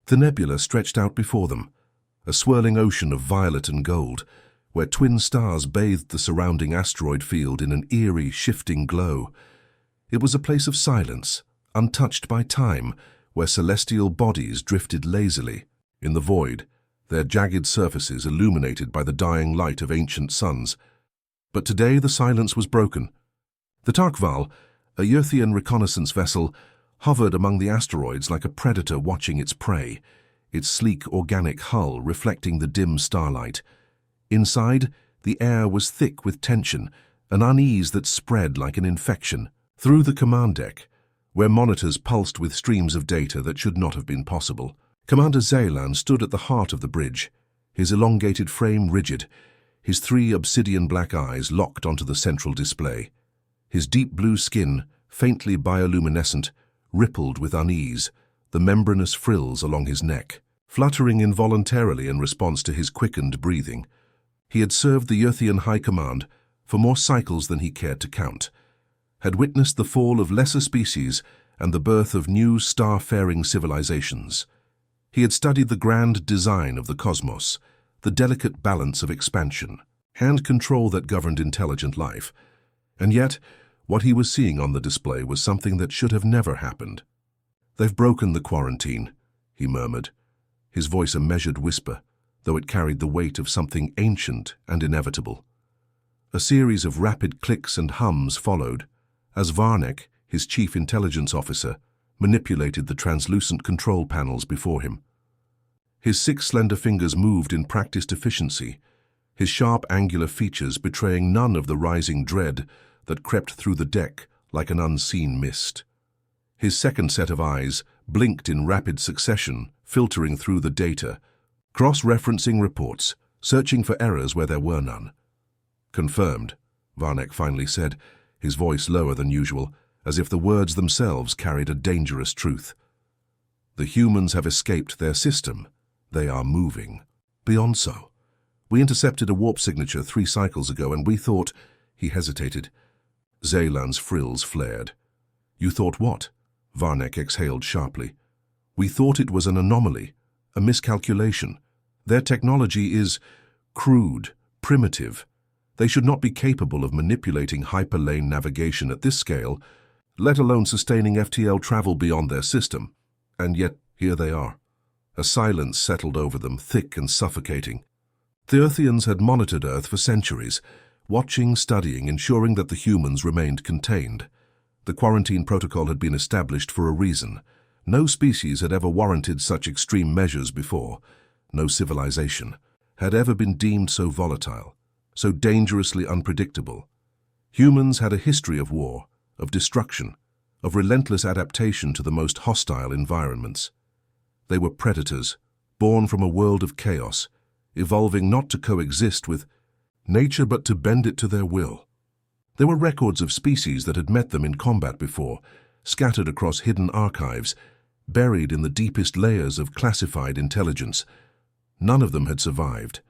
The nebula stretched out before them, a swirling ocean of violet and gold, where twin stars bathed the surrounding asteroid field in an eerie, shifting glow. It was a place of silence, untouched by time, where celestial bodies drifted lazily. In the void, their jagged surfaces illuminated by the dying light of ancient suns. But today the silence was broken. The Tarkval, a Earthian reconnaissance vessel, hovered among the asteroids like a predator watching its prey, its sleek organic hull reflecting the dim starlight. Inside, the air was thick with tension, an unease that spread like an infection. Through the command deck, where monitors pulsed with streams of data that should not have been possible, Commander Zeylan stood at the heart of the bridge, his elongated frame rigid, his 3 obsidian black eyes locked onto the central display. His deep blue skin, faintly bioluminescent, rippled with unease, the membranous frills along his neck, fluttering involuntarily in response to his quickened breathing. He had served the Earthian High Command for more cycles than he cared to count, had witnessed the fall of lesser species and the birth of new star-faring civilizations. He had studied the grand design of the cosmos, the delicate balance of expansion, and control that governed intelligent life. And yet, what he was seeing on the display was something that should have never happened. "They've broken the quarantine," he murmured, his voice a measured whisper, though it carried the weight of something ancient and inevitable. A series of rapid clicks and hums followed, as Varnek, his chief intelligence officer, manipulated the translucent control panels before him. His 6 slender fingers moved in practiced efficiency, his sharp angular features betraying none of the rising dread that crept through the deck like an unseen mist. His second set of eyes blinked in rapid succession, filtering through the data, cross-referencing reports, searching for errors where there were none. "Confirmed," Varnek finally said, his voice lower than usual, as if the words themselves carried a dangerous truth. "The humans have escaped their system. They are moving. Beyond so. We intercepted a warp signature 3 cycles ago, and we thought—" He hesitated. Zeylan's frills flared. "You thought what?" Varnek exhaled sharply. "We thought it was an anomaly, a miscalculation. Their technology is crude, primitive. They should not be capable of manipulating hyperlane navigation at this scale, let alone sustaining FTL travel beyond their system. And yet, here they are." A silence settled over them, thick and suffocating. The Earthians had monitored Earth for centuries, watching, studying, ensuring that the humans remained contained. The quarantine protocol had been established for a reason. No species had ever warranted such extreme measures before. No civilization had ever been deemed so volatile, so dangerously unpredictable. Humans had a history of war, of destruction, of relentless adaptation to the most hostile environments. They were predators, born from a world of chaos, evolving not to coexist with nature but to bend it to their will. There were records of species that had met them in combat before, scattered across hidden archives, buried in the deepest layers of classified intelligence. None of them had survived.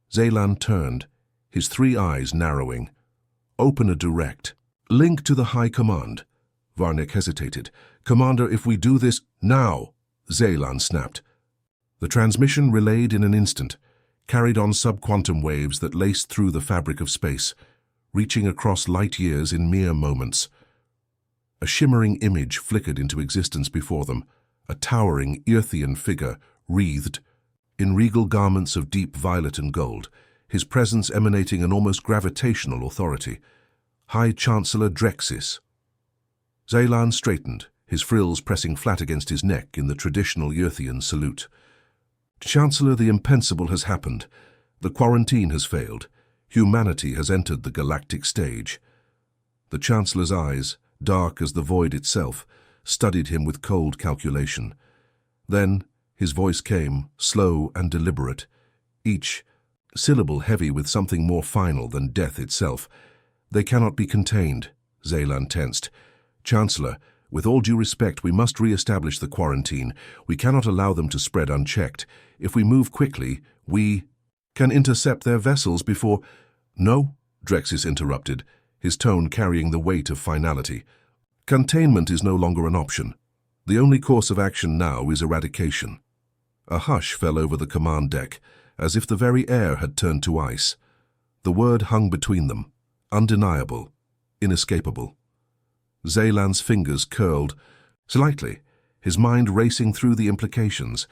Zeylan turned, his 3 eyes narrowing. "Open a direct. Link to the High Command." Varnek hesitated. "Commander, if we do this now," Zeylan snapped. The transmission relayed in an instant, carried on subquantum waves that laced through the fabric of space, reaching across light years in mere moments. A shimmering image flickered into existence before them, a towering Earthian figure, wreathed in regal garments of deep violet and gold, his presence emanating an almost gravitational authority. High Chancellor Drexis. Zeylan straightened, his frills pressing flat against his neck in the traditional Earthian salute. "Chancellor, the impensable has happened. The quarantine has failed. Humanity has entered the galactic stage." The Chancellor's eyes, dark as the void itself, studied him with cold calculation. Then his voice came, slow and deliberate, each syllable heavy with something more final than death itself. "They cannot be contained," Zeylan tensed. "Chancellor, with all due respect, we must re-establish the quarantine. We cannot allow them to spread unchecked. If we move quickly, we can intercept their vessels before—" "No," Drexis interrupted, his tone carrying the weight of finality. "Containment is no longer an option. The only course of action now is eradication." A hush fell over the command deck, as if the very air had turned to ice. The word hung between them, undeniable, inescapable. Zeylan's fingers curled slightly, his mind racing through the implications.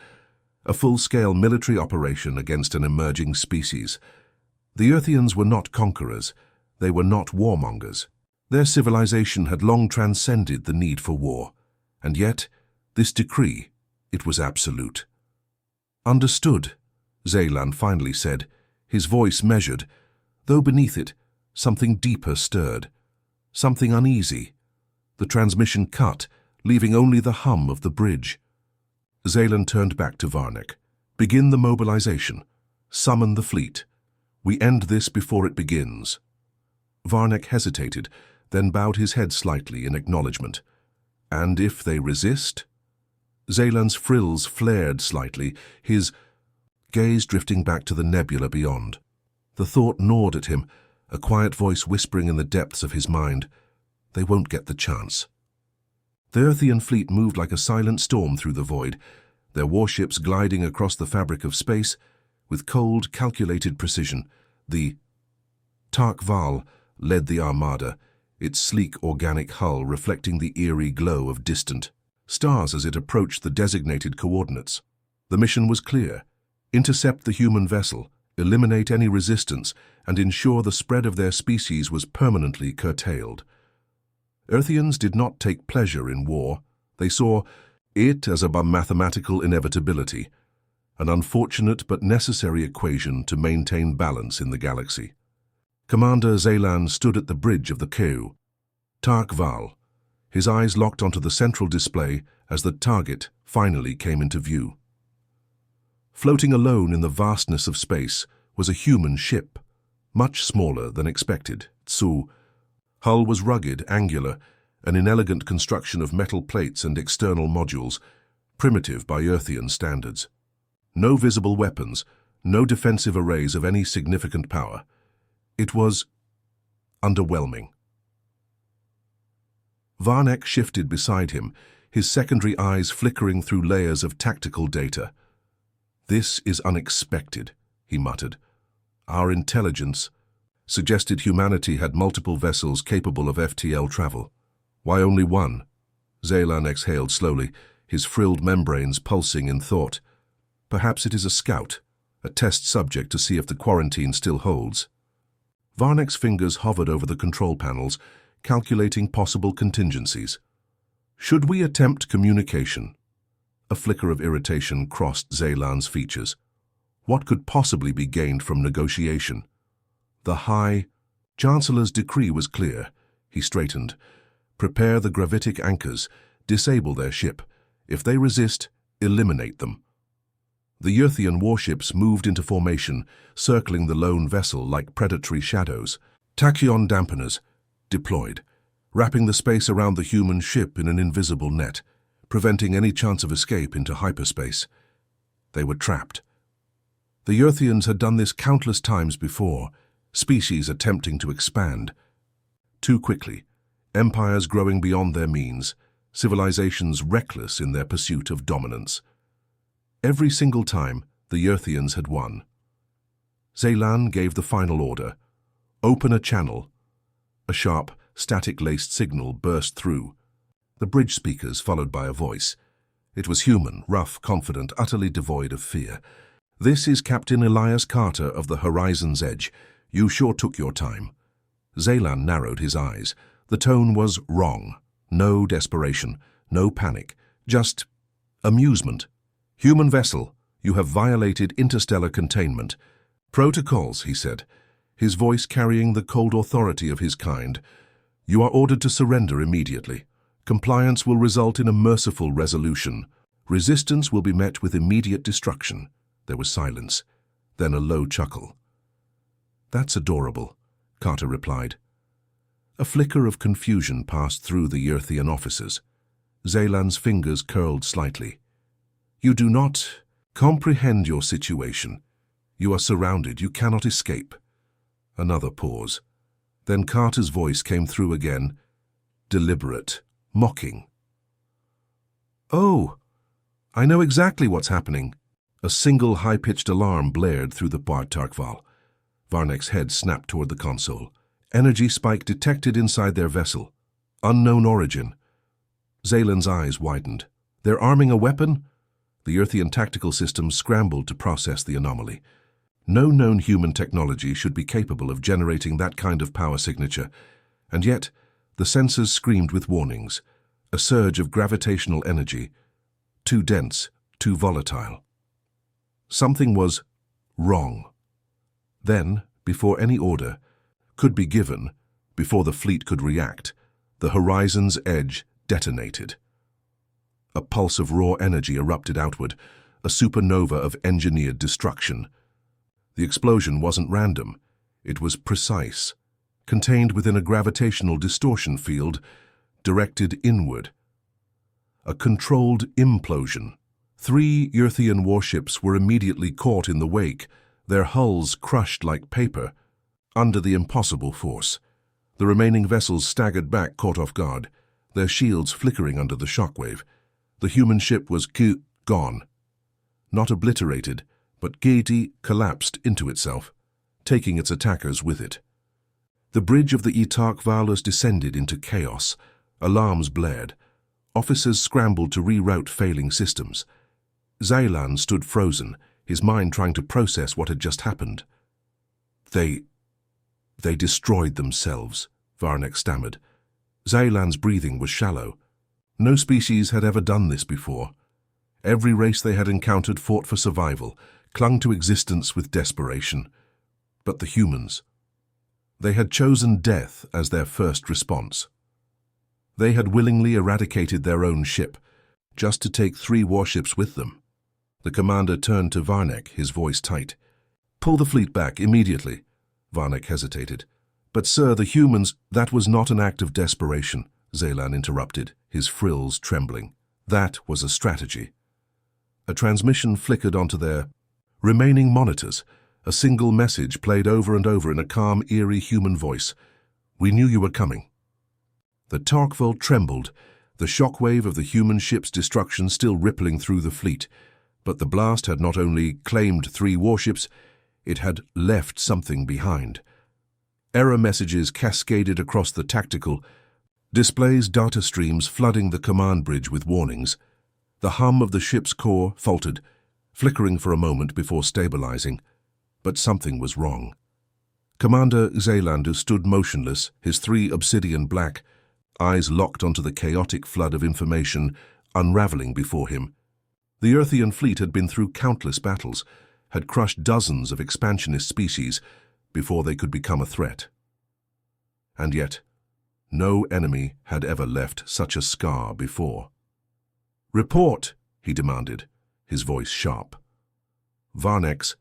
A full-scale military operation against an emerging species. The Earthians were not conquerors. They were not warmongers. Their civilization had long transcended the need for war. And yet, this decree, it was absolute. "Understood," Zeylan finally said, his voice measured, though beneath it, something deeper stirred. Something uneasy. The transmission cut, leaving only the hum of the bridge. Zeylan turned back to Varnek. "Begin the mobilization. Summon the fleet. We end this before it begins." Varnek hesitated, then bowed his head slightly in acknowledgement. "And if they resist?" Zeylan's frills flared slightly, his gaze drifting back to the nebula beyond. The thought gnawed at him, a quiet voice whispering in the depths of his mind, "They won't get the chance." The Earthian fleet moved like a silent storm through the void, their warships gliding across the fabric of space with cold, calculated precision. The Tark Val led the armada, its sleek organic hull reflecting the eerie glow of distant stars as it approached the designated coordinates. The mission was clear: intercept the human vessel, eliminate any resistance, and ensure the spread of their species was permanently curtailed. Earthians did not take pleasure in war. They saw it as a mathematical inevitability, an unfortunate but necessary equation to maintain balance in the galaxy. Commander Zeylan stood at the bridge of the queue. Tark Val, his eyes locked onto the central display as the target finally came into view. Floating alone in the vastness of space was a human ship, much smaller than expected. Tsu. Hull was rugged, angular, an inelegant construction of metal plates and external modules, primitive by Earthian standards. No visible weapons, no defensive arrays of any significant power. It was underwhelming. Varnek shifted beside him, his secondary eyes flickering through layers of tactical data. "This is unexpected," he muttered. "Our intelligence suggested humanity had multiple vessels capable of FTL travel. Why only one?" Zeylan exhaled slowly, his frilled membranes pulsing in thought. "Perhaps it is a scout, a test subject to see if the quarantine still holds." Varnek's fingers hovered over the control panels, calculating possible contingencies. "Should we attempt communication?" A flicker of irritation crossed Zeylan's features. What could possibly be gained from negotiation? The High Chancellor's decree was clear. He straightened. "Prepare the gravitic anchors. Disable their ship. If they resist, eliminate them." The Earthian warships moved into formation, circling the lone vessel like predatory shadows. Tachyon dampeners deployed, wrapping the space around the human ship in an invisible net, preventing any chance of escape into hyperspace. They were trapped. The Earthians had done this countless times before, species attempting to expand. Too quickly, empires growing beyond their means, civilizations reckless in their pursuit of dominance. Every single time, the Earthians had won. Zeylan gave the final order: "Open a channel." A sharp, static-laced signal burst through. The bridge speakers followed by a voice. It was human, rough, confident, utterly devoid of fear. "This is Captain Elias Carter of the Horizon's Edge. You sure took your time." Zeylan narrowed his eyes. The tone was wrong. No desperation, no panic, just amusement. "Human vessel, you have violated interstellar containment." "Protocols," he said, his voice carrying the cold authority of his kind. "You are ordered to surrender immediately. Compliance will result in a merciful resolution. Resistance will be met with immediate destruction." There was silence, then a low chuckle. "That's adorable," Carter replied. A flicker of confusion passed through the Earthian officers. Zeylan's fingers curled slightly. "You do not comprehend your situation. You are surrounded. You cannot escape." Another pause. Then Carter's voice came through again, deliberate, mocking. "Oh, I know exactly what's happening. A single high-pitched alarm blared through the Tarkval. Varnek's head snapped toward the console. Energy spike detected inside their vessel. Unknown origin. Zaylan's eyes widened. They're arming a weapon? The Earthian tactical systems scrambled to process the anomaly. No known human technology should be capable of generating that kind of power signature, and yet the sensors screamed with warnings. A surge of gravitational energy. Too dense, too volatile. Something was wrong. Then, before any order could be given, before the fleet could react, the horizon's edge detonated. A pulse of raw energy erupted outward, a supernova of engineered destruction. The explosion wasn't random. It was precise, contained within a gravitational distortion field, directed inward. A controlled implosion. 3 Earthian warships were immediately caught in the wake, their hulls crushed like paper, under the impossible force. The remaining vessels staggered back, caught off guard, their shields flickering under the shockwave. The human ship was gone. Not obliterated, but Gaiti collapsed into itself, taking its attackers with it. The bridge of the Tarkval descended into chaos. Alarms blared. Officers scrambled to reroute failing systems. Zaylan stood frozen, his mind trying to process what had just happened. They destroyed themselves, Varnek stammered. Zaylan's breathing was shallow. No species had ever done this before. Every race they had encountered fought for survival, clung to existence with desperation. But the humans, they had chosen death as their first response. They had willingly eradicated their own ship, just to take 3 warships with them. The commander turned to Varnek, his voice tight. "Pull the fleet back immediately." Varnek hesitated. "But sir, the humans—" "That was not an act of desperation," Zaylan interrupted, his frills trembling. "That was a strategy." A transmission flickered onto their remaining monitors. A single message played over and over in a calm, eerie human voice. "We knew you were coming." The Tarkval trembled, the shockwave of the human ship's destruction still rippling through the fleet. But the blast had not only claimed 3 warships, it had left something behind. Error messages cascaded across the tactical displays, data streams flooding the command bridge with warnings. The hum of the ship's core faltered, flickering for a moment before stabilizing. But something was wrong. Commander Zaylan stood motionless, his 3 obsidian black eyes locked onto the chaotic flood of information unraveling before him. The Earthian fleet had been through countless battles, had crushed dozens of expansionist species before they could become a threat. And yet, no enemy had ever left such a scar before. "Report," he demanded, his voice sharp. Varnek's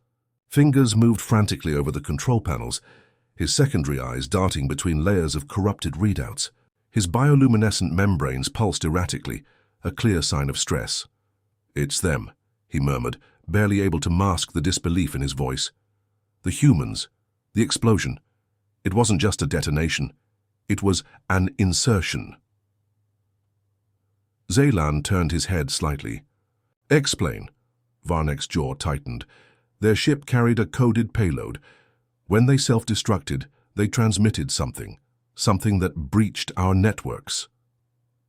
fingers moved frantically over the control panels, his secondary eyes darting between layers of corrupted readouts. His bioluminescent membranes pulsed erratically, a clear sign of stress. "It's them," he murmured, barely able to mask the disbelief in his voice. "The humans, the explosion. It wasn't just a detonation. It was an insertion." Zaylan turned his head slightly. "Explain." Varnek's jaw tightened. "Their ship carried a coded payload. When they self-destructed, they transmitted something that breached our networks."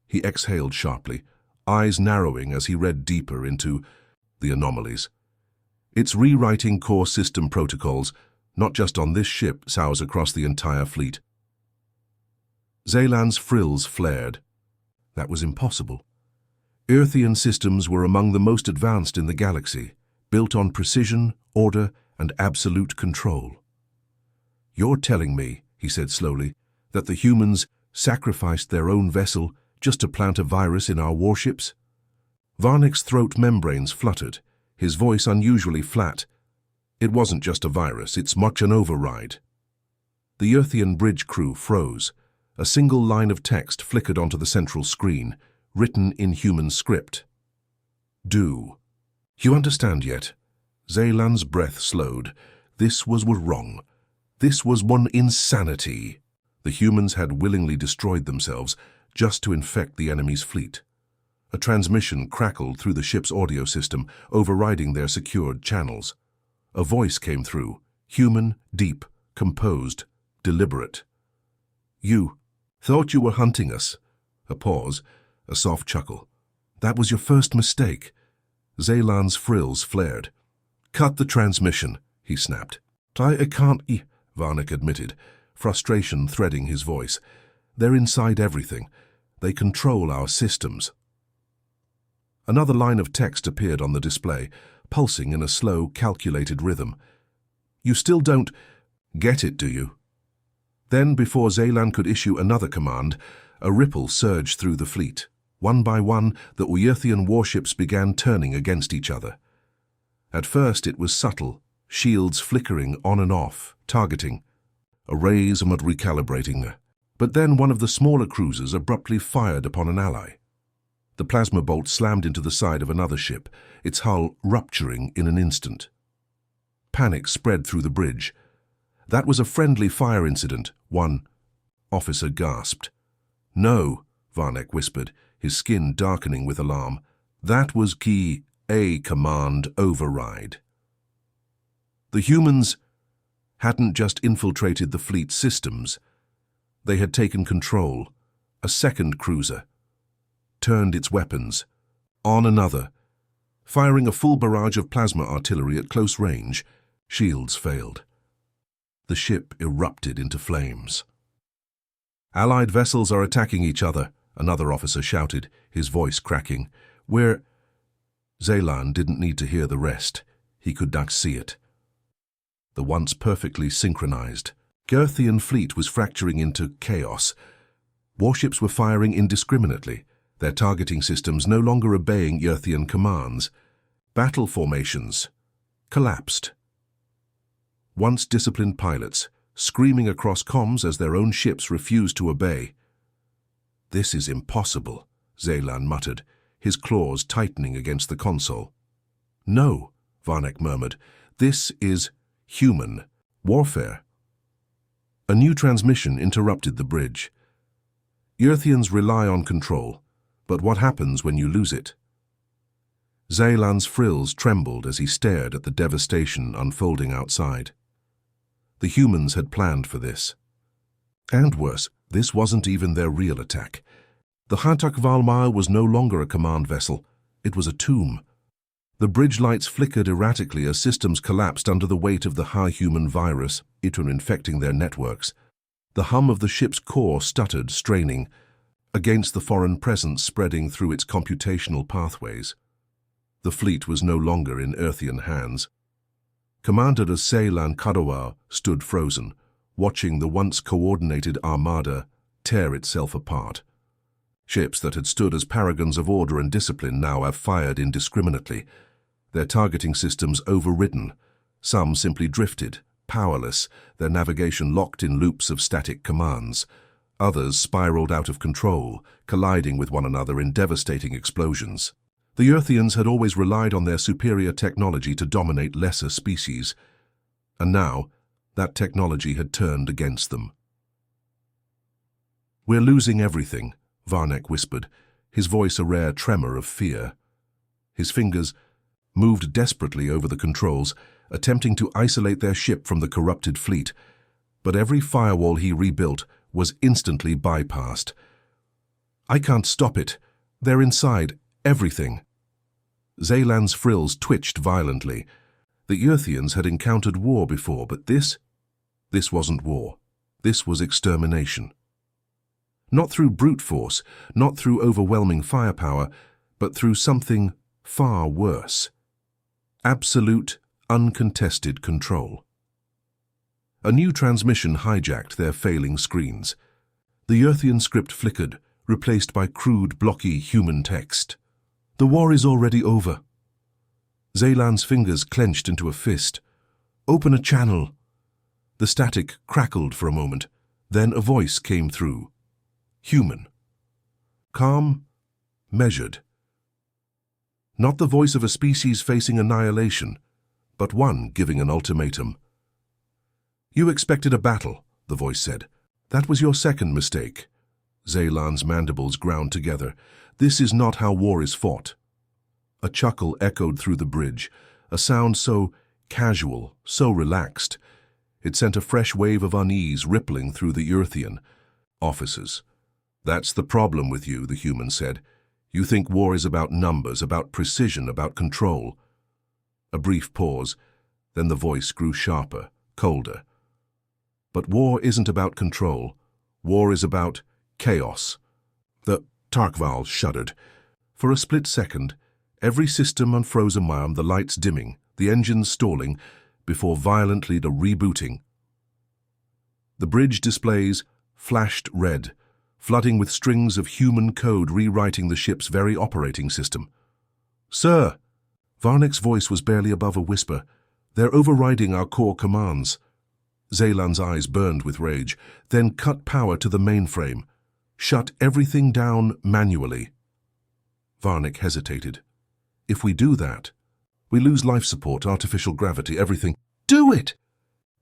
He exhaled sharply, eyes narrowing as he read deeper into the anomalies. "It's rewriting core system protocols, not just on this ship, sours across the entire fleet." Zaylan's frills flared. That was impossible. Earthian systems were among the most advanced in the galaxy, built on precision, order, and absolute control. "You're telling me," he said slowly, "that the humans sacrificed their own vessel just to plant a virus in our warships?" Varnek's throat membranes fluttered, his voice unusually flat. "It wasn't just a virus, it's much an override." The Earthian bridge crew froze. A single line of text flickered onto the central screen, written in human script. "Do you understand yet?" Zaylan's breath slowed. This was wrong. This was one insanity. The humans had willingly destroyed themselves just to infect the enemy's fleet. A transmission crackled through the ship's audio system, overriding their secured channels. A voice came through, human, deep, composed, deliberate. "You thought you were hunting us." A pause, a soft chuckle. "That was your first mistake." Zaylan's frills flared. "Cut the transmission," he snapped. "I can't," Varnick admitted, frustration threading his voice. "They're inside everything. They control our systems." Another line of text appeared on the display, pulsing in a slow, calculated rhythm. "You still don't get it, do you?" Then, before Zaylan could issue another command, a ripple surged through the fleet. One by one, the Uyerthian warships began turning against each other. At first it was subtle, shields flickering on and off, targeting. Arrays and recalibrating. But then one of the smaller cruisers abruptly fired upon an ally. The plasma bolt slammed into the side of another ship, its hull rupturing in an instant. Panic spread through the bridge. "That was a friendly fire incident," one officer gasped. "No," Varnick whispered, his skin darkening with alarm. "That was key A command override." The humans hadn't just infiltrated the fleet systems. They had taken control. A second cruiser turned its weapons on another. Firing a full barrage of plasma artillery at close range, shields failed. The ship erupted into flames. "Allied vessels are attacking each other," another officer shouted, his voice cracking. "We're—" Zaylan didn't need to hear the rest. He could not see it. The once perfectly synchronized Gerthian fleet was fracturing into chaos. Warships were firing indiscriminately, their targeting systems no longer obeying Yerthian commands. Battle formations collapsed. Once disciplined pilots, screaming across comms as their own ships refused to obey. "This is impossible," Zaylan muttered, his claws tightening against the console. "No," Varnick murmured, "this is human warfare." A new transmission interrupted the bridge. Yerthians rely on control, but what happens when you lose it? Zaylan's frills trembled as he stared at the devastation unfolding outside. The humans had planned for this. And worse, this wasn't even their real attack. The Hatak Valmile was no longer a command vessel. It was a tomb. The bridge lights flickered erratically as systems collapsed under the weight of the high-human virus, infecting their networks. The hum of the ship's core stuttered, straining, against the foreign presence spreading through its computational pathways. The fleet was no longer in Earthian hands. Commander of Zaylan Kadawar stood frozen, watching the once coordinated armada tear itself apart. Ships that had stood as paragons of order and discipline now have fired indiscriminately, their targeting systems overridden. Some simply drifted, powerless, their navigation locked in loops of static commands. Others spiraled out of control, colliding with one another in devastating explosions. The Earthians had always relied on their superior technology to dominate lesser species, and now that technology had turned against them. "We're losing everything," Varnick whispered, his voice a rare tremor of fear. His fingers moved desperately over the controls, attempting to isolate their ship from the corrupted fleet, but every firewall he rebuilt was instantly bypassed. "I can't stop it. They're inside everything." Zaylan's frills twitched violently. The Earthians had encountered war before, but this wasn't war. This was extermination. Not through brute force, not through overwhelming firepower, but through something far worse. Absolute, uncontested control. A new transmission hijacked their failing screens. The Earthian script flickered, replaced by crude, blocky human text. "The war is already over." Zaylan's fingers clenched into a fist. "Open a channel." The static crackled for a moment, then a voice came through. Human. Calm, measured. Not the voice of a species facing annihilation, but one giving an ultimatum. "You expected a battle," the voice said. "That was your second mistake." Zeylan's mandibles ground together. This is not how war is fought. A chuckle echoed through the bridge, a sound so casual, so relaxed. It sent a fresh wave of unease rippling through the Earthian. Officers. That's the problem with you, the human said. You think war is about numbers, about precision, about control. A brief pause, then the voice grew sharper, colder. But war isn't about control. War is about chaos. The Tarkval shuddered. For a split second, every system unfroze a mile, the lights dimming, the engines stalling, before violently rebooting. The bridge displays flashed red, flooding with strings of human code rewriting the ship's very operating system. "Sir!" Varnick's voice was barely above a whisper. "They're overriding our core commands." Zeylan's eyes burned with rage, then cut power to the mainframe. Shut everything down manually. Varnick hesitated. "If we do that, we lose life support, artificial gravity, everything." "Do it!"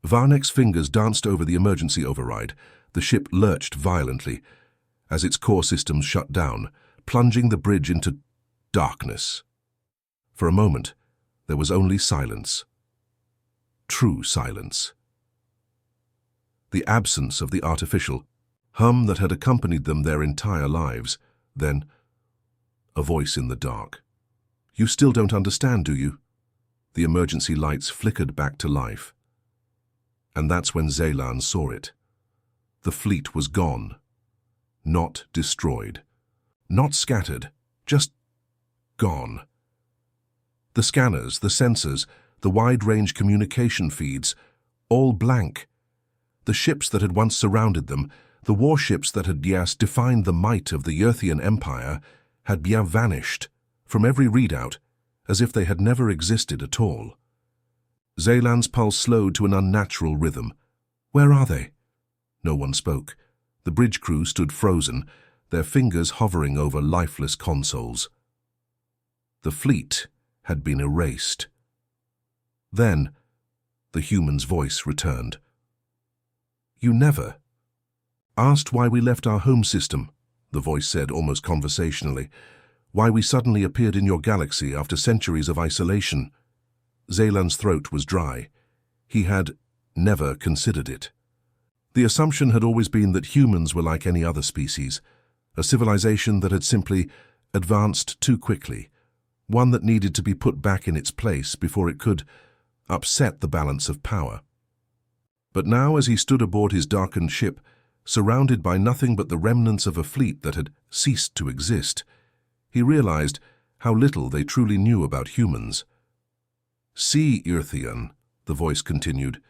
Varnick's fingers danced over the emergency override. The ship lurched violently as its core systems shut down, plunging the bridge into darkness. For a moment, there was only silence. True silence. The absence of the artificial hum that had accompanied them their entire lives. Then, a voice in the dark. "You still don't understand, do you?" The emergency lights flickered back to life. And that's when Zeylan saw it. The fleet was gone. Not destroyed. Not scattered. Just gone. The scanners, the sensors, the wide-range communication feeds, all blank. The ships that had once surrounded them, the warships that had defined the might of the Earthian Empire, had vanished from every readout, as if they had never existed at all. Zeylan's pulse slowed to an unnatural rhythm. Where are they? No one spoke. The bridge crew stood frozen, their fingers hovering over lifeless consoles. The fleet had been erased. Then, the human's voice returned. "You never asked why we left our home system," the voice said almost conversationally. "Why we suddenly appeared in your galaxy after centuries of isolation." Zeylan's throat was dry. He had never considered it. The assumption had always been that humans were like any other species, a civilization that had simply advanced too quickly, one that needed to be put back in its place before it could upset the balance of power. But now, as he stood aboard his darkened ship, surrounded by nothing but the remnants of a fleet that had ceased to exist, he realized how little they truly knew about humans. "See, Earthian," the voice continued,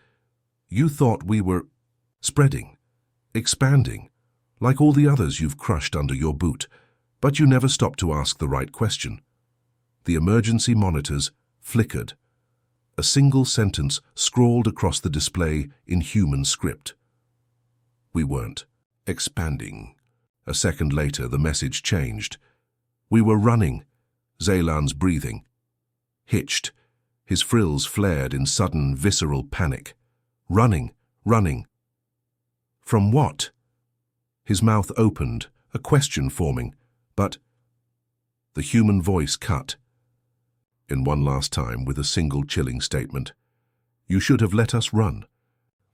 "you thought we were spreading, expanding, like all the others you've crushed under your boot, but you never stopped to ask the right question." The emergency monitors flickered. A single sentence scrawled across the display in human script. "We weren't expanding." A second later, the message changed. "We were running." Zeylan's breathing hitched. His frills flared in sudden, visceral panic. "Running, running." From what? His mouth opened, a question forming, but the human voice cut. In one last time, with a single chilling statement. "You should have let us run."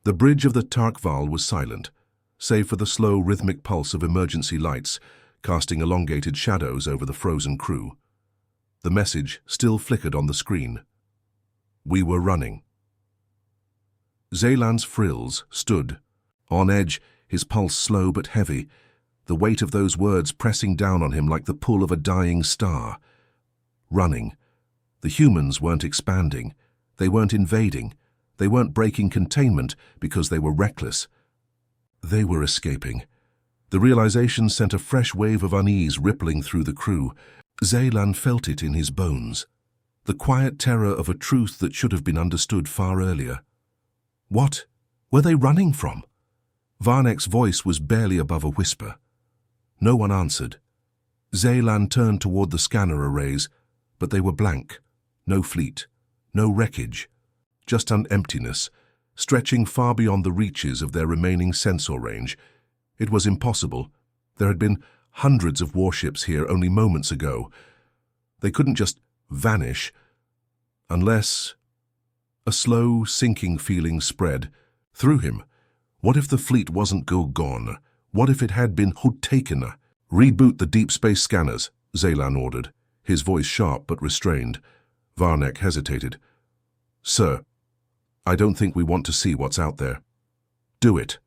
The bridge of the Tarkval was silent, save for the slow, rhythmic pulse of emergency lights, casting elongated shadows over the frozen crew. The message still flickered on the screen. We were running. Zeylan's frills stood, on edge, his pulse slow but heavy, the weight of those words pressing down on him like the pull of a dying star. Running. The humans weren't expanding. They weren't invading. They weren't breaking containment because they were reckless. They were escaping. The realization sent a fresh wave of unease rippling through the crew. Zeylan felt it in his bones. The quiet terror of a truth that should have been understood far earlier. What were they running from? Varnick's voice was barely above a whisper. No one answered. Zeylan turned toward the scanner arrays, but they were blank. No fleet, no wreckage, just an emptiness, stretching far beyond the reaches of their remaining sensor range. It was impossible, There had been hundreds of warships here only moments ago. They couldn't just vanish unless... A slow, sinking feeling spread through him. What if the fleet wasn't gone? What if it had been taken? "Reboot the deep space scanners," Zeylan ordered, his voice sharp but restrained. Varnek hesitated. "Sir, I don't think we want to see what's out there." "Do it."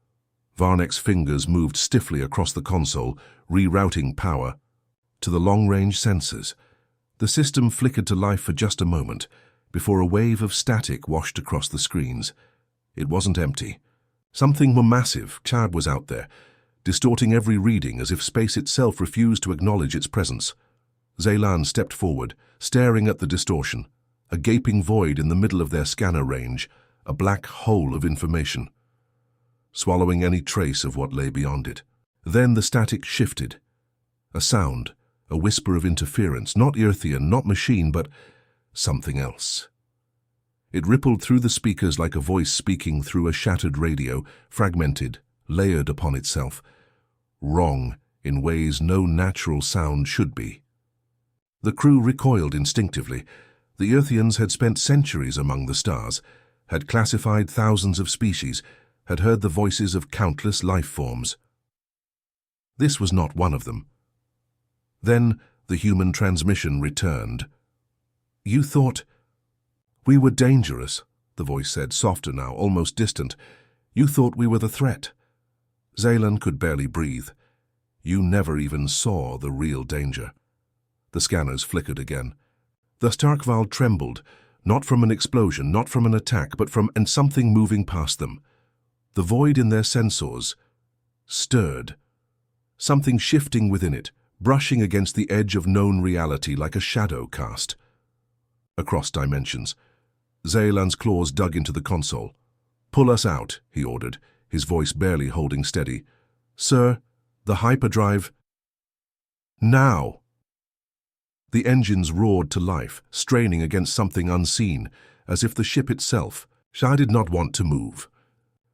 Varnek's fingers moved stiffly across the console, rerouting power to the long-range sensors. The system flickered to life for just a moment, before a wave of static washed across the screens. It wasn't empty. Something more massive, Chad, was out there, distorting every reading as if space itself refused to acknowledge its presence. Zeylan stepped forward, staring at the distortion, a gaping void in the middle of their scanner range, a black hole of information, swallowing any trace of what lay beyond it. Then the static shifted. A sound, a whisper of interference, not Earthian, not machine, but something else. It rippled through the speakers like a voice speaking through a shattered radio, fragmented, layered upon itself. Wrong in ways no natural sound should be. The crew recoiled instinctively. The Earthians had spent centuries among the stars, had classified thousands of species, had heard the voices of countless life forms. This was not one of them. Then the human transmission returned. "You thought we were dangerous," the voice said, softer now, almost distant. "You thought we were the threat." Zeylan could barely breathe. "You never even saw the real danger." The scanners flickered again. The Starkval trembled, not from an explosion, not from an attack, but from something moving past them. The void in their sensors stirred, something shifting within it, brushing against the edge of known reality like a shadow cast. Across dimensions. Zeylan's claws dug into the console. "Pull us out," he ordered, his voice barely holding steady. "Sir, the hyperdrive..." "Now!" The engines roared to life, straining against something unseen, as if the ship itself. Shah did not want to move.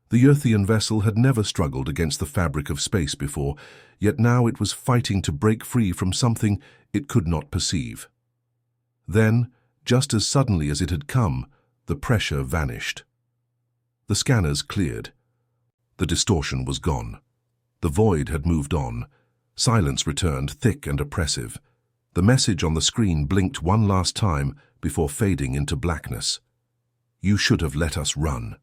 The Earthian vessel had never struggled against the fabric of space before, yet now it was fighting to break free from something it could not perceive. Then, just as suddenly as it had come, the pressure vanished. The scanners cleared. The distortion was gone. The void had moved on. Silence returned, thick and oppressive. The message on the screen blinked one last time before fading into blackness. "You should have let us run."